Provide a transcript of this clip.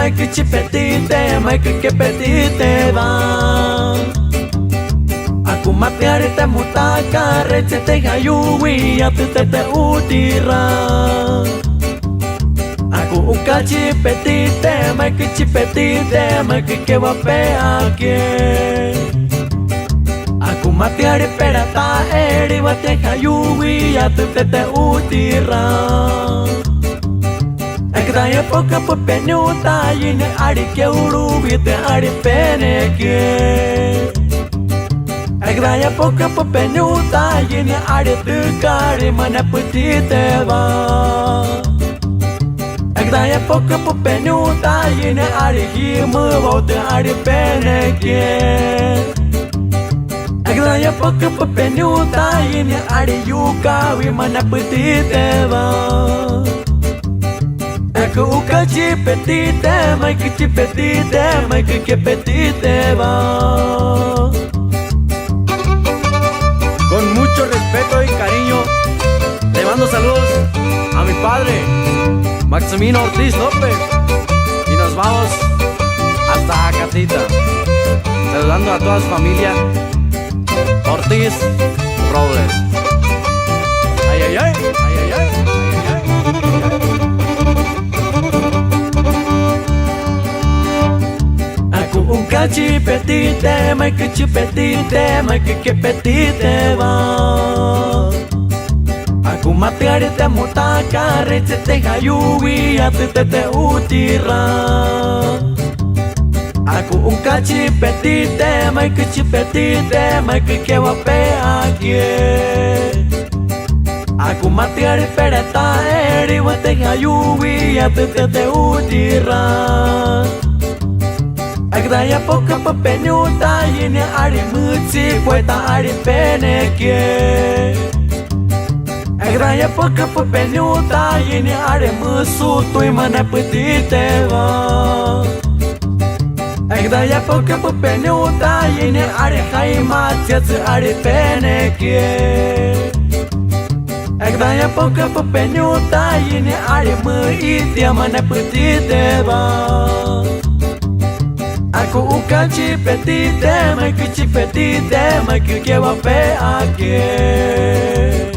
mai que te petite, mai que petite va. Aku matiare te mutaka, rece te hayui, atu te utira. Aku ukachi petite, mai que te petite, mai que va pe aquí. Aku matiare perata, eri va te hayui, atu te utira. Ekdaya poka po penuta yine ari ke uru vite ari peneke. Ekdaya poka po penuta yine ari tukari mana putite va. Ekdaya poka po penuta yine ari himu vote ari peneke. Ekdaya poka po penuta yine ari yuka vi mana putite va. Aku ukachi petite, mai que petite, mai que petite va. Con mucho respeto y cariño, le mando saludos a mi padre, Maximino Ortiz López, y nos vamos hasta Acatita, saludando a toda su familia Ortiz Robles. Ay, ay, ay, ay, ay, ay, ay, ay. Aku ukachi petite, mai que petite, mai que petite va. Aku matiare te mutaka, rece te hayui, atu te utira. Aku ukachi petite, mai que petite, mai que va pe aquí. Aku matiare pereta, eri va te hayui, atu te utira. Ekdaya poka po penuta yine ari mutsi kweta ari peneke. Ekdaya poka po penuta yine ari musu tui mana petite va. Ekdaya poka po penuta yine ari haima tietsu ari peneke. Ekdaya poka po penuta yine ari muitia mana petite va. Aku ukachi petite, mai que petite, mai que va pe aquí.